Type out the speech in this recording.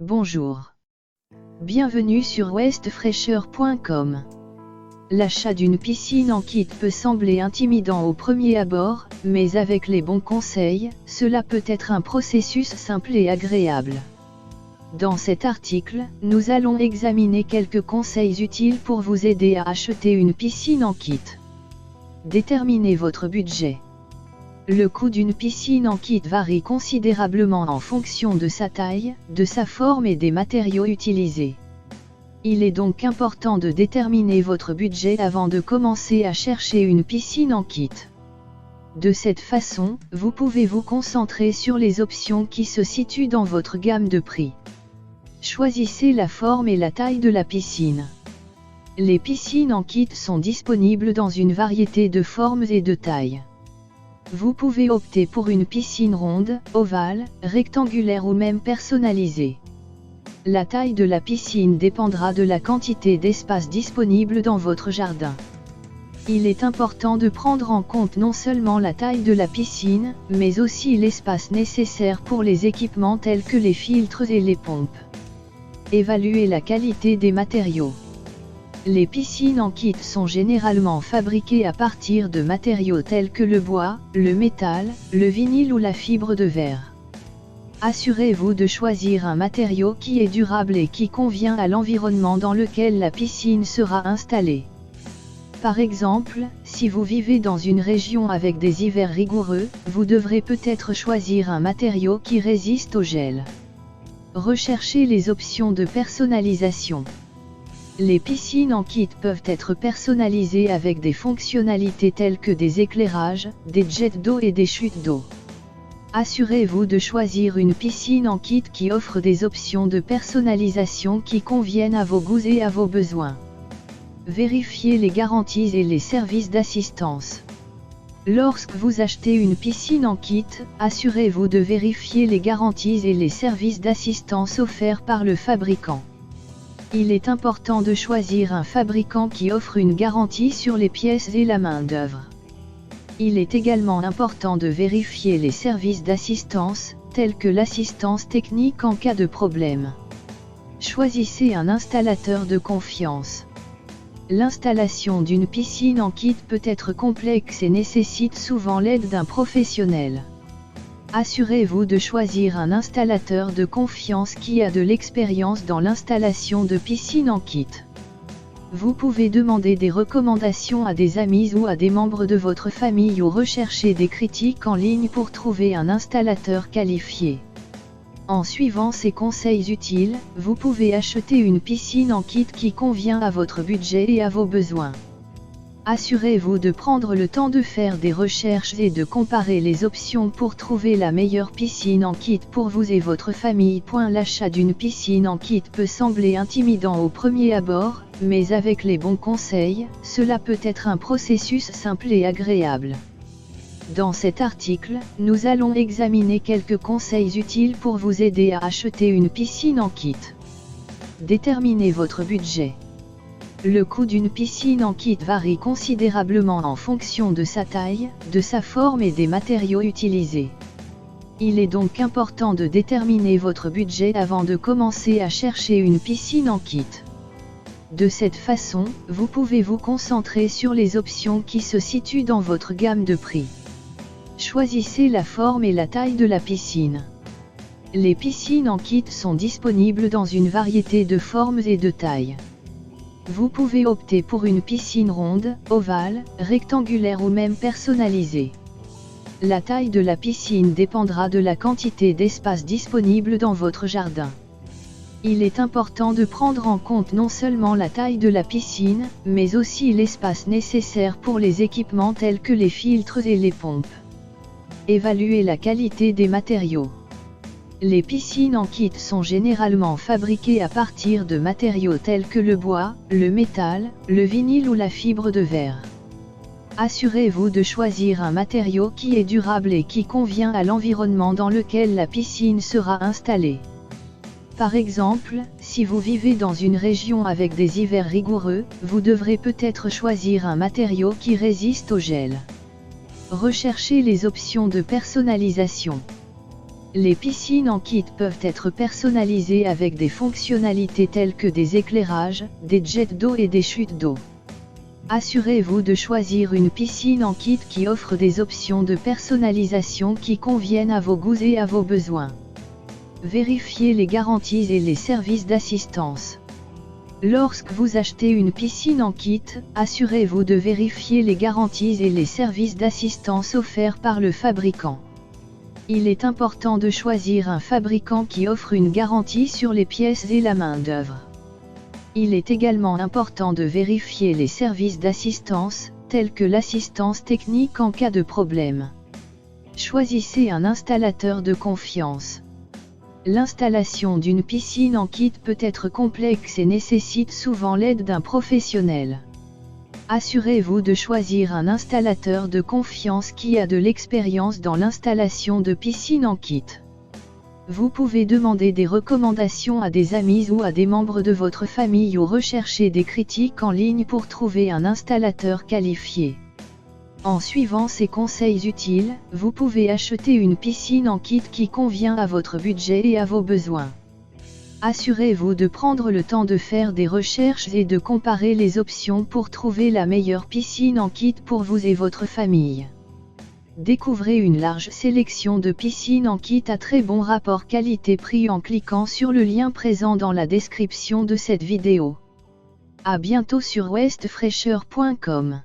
Bonjour. Bienvenue sur westfraîcheur.com. L'achat d'une piscine en kit peut sembler intimidant au premier abord, mais avec les bons conseils, cela peut être un processus simple et agréable. Dans cet article, nous allons examiner quelques conseils utiles pour vous aider à acheter une piscine en kit. Déterminez votre budget. Le coût d'une piscine en kit varie considérablement en fonction de sa taille, de sa forme et des matériaux utilisés. Il est donc important de déterminer votre budget avant de commencer à chercher une piscine en kit. De cette façon, vous pouvez vous concentrer sur les options qui se situent dans votre gamme de prix. Choisissez la forme et la taille de la piscine. Les piscines en kit sont disponibles dans une variété de formes et de tailles. Vous pouvez opter pour une piscine ronde, ovale, rectangulaire ou même personnalisée. La taille de la piscine dépendra de la quantité d'espace disponible dans votre jardin. Il est important de prendre en compte non seulement la taille de la piscine, mais aussi l'espace nécessaire pour les équipements tels que les filtres et les pompes. Évaluez la qualité des matériaux. Les piscines en kit sont généralement fabriquées à partir de matériaux tels que le bois, le métal, le vinyle ou la fibre de verre. Assurez-vous de choisir un matériau qui est durable et qui convient à l'environnement dans lequel la piscine sera installée. Par exemple, si vous vivez dans une région avec des hivers rigoureux, vous devrez peut-être choisir un matériau qui résiste au gel. Recherchez les options de personnalisation. Les piscines en kit peuvent être personnalisées avec des fonctionnalités telles que des éclairages, des jets d'eau et des chutes d'eau. Assurez-vous de choisir une piscine en kit qui offre des options de personnalisation qui conviennent à vos goûts et à vos besoins. Vérifiez les garanties et les services d'assistance. Lorsque vous achetez une piscine en kit, assurez-vous de vérifier les garanties et les services d'assistance offerts par le fabricant. Il est important de choisir un fabricant qui offre une garantie sur les pièces et la main-d'œuvre. Il est également important de vérifier les services d'assistance, tels que l'assistance technique en cas de problème. Choisissez un installateur de confiance. L'installation d'une piscine en kit peut être complexe et nécessite souvent l'aide d'un professionnel. Assurez-vous de choisir un installateur de confiance qui a de l'expérience dans l'installation de piscines en kit. Vous pouvez demander des recommandations à des amis ou à des membres de votre famille ou rechercher des critiques en ligne pour trouver un installateur qualifié. En suivant ces conseils utiles, vous pouvez acheter une piscine en kit qui convient à votre budget et à vos besoins. Assurez-vous de prendre le temps de faire des recherches et de comparer les options pour trouver la meilleure piscine en kit pour vous et votre famille. L'achat d'une piscine en kit peut sembler intimidant au premier abord, mais avec les bons conseils, cela peut être un processus simple et agréable. Dans cet article, nous allons examiner quelques conseils utiles pour vous aider à acheter une piscine en kit. Déterminez votre budget. Le coût d'une piscine en kit varie considérablement en fonction de sa taille, de sa forme et des matériaux utilisés. Il est donc important de déterminer votre budget avant de commencer à chercher une piscine en kit. De cette façon, vous pouvez vous concentrer sur les options qui se situent dans votre gamme de prix. Choisissez la forme et la taille de la piscine. Les piscines en kit sont disponibles dans une variété de formes et de tailles. Vous pouvez opter pour une piscine ronde, ovale, rectangulaire ou même personnalisée. La taille de la piscine dépendra de la quantité d'espace disponible dans votre jardin. Il est important de prendre en compte non seulement la taille de la piscine, mais aussi l'espace nécessaire pour les équipements tels que les filtres et les pompes. Évaluez la qualité des matériaux. Les piscines en kit sont généralement fabriquées à partir de matériaux tels que le bois, le métal, le vinyle ou la fibre de verre. Assurez-vous de choisir un matériau qui est durable et qui convient à l'environnement dans lequel la piscine sera installée. Par exemple, si vous vivez dans une région avec des hivers rigoureux, vous devrez peut-être choisir un matériau qui résiste au gel. Recherchez les options de personnalisation. Les piscines en kit peuvent être personnalisées avec des fonctionnalités telles que des éclairages, des jets d'eau et des chutes d'eau. Assurez-vous de choisir une piscine en kit qui offre des options de personnalisation qui conviennent à vos goûts et à vos besoins. Vérifiez les garanties et les services d'assistance. Lorsque vous achetez une piscine en kit, assurez-vous de vérifier les garanties et les services d'assistance offerts par le fabricant. Il est important de choisir un fabricant qui offre une garantie sur les pièces et la main-d'œuvre. Il est également important de vérifier les services d'assistance, tels que l'assistance technique en cas de problème. Choisissez un installateur de confiance. L'installation d'une piscine en kit peut être complexe et nécessite souvent l'aide d'un professionnel. Assurez-vous de choisir un installateur de confiance qui a de l'expérience dans l'installation de piscines en kit. Vous pouvez demander des recommandations à des amis ou à des membres de votre famille ou rechercher des critiques en ligne pour trouver un installateur qualifié. En suivant ces conseils utiles, vous pouvez acheter une piscine en kit qui convient à votre budget et à vos besoins. Assurez-vous de prendre le temps de faire des recherches et de comparer les options pour trouver la meilleure piscine en kit pour vous et votre famille. Découvrez une large sélection de piscines en kit à très bon rapport qualité-prix en cliquant sur le lien présent dans la description de cette vidéo. À bientôt sur westfraîcheur.com.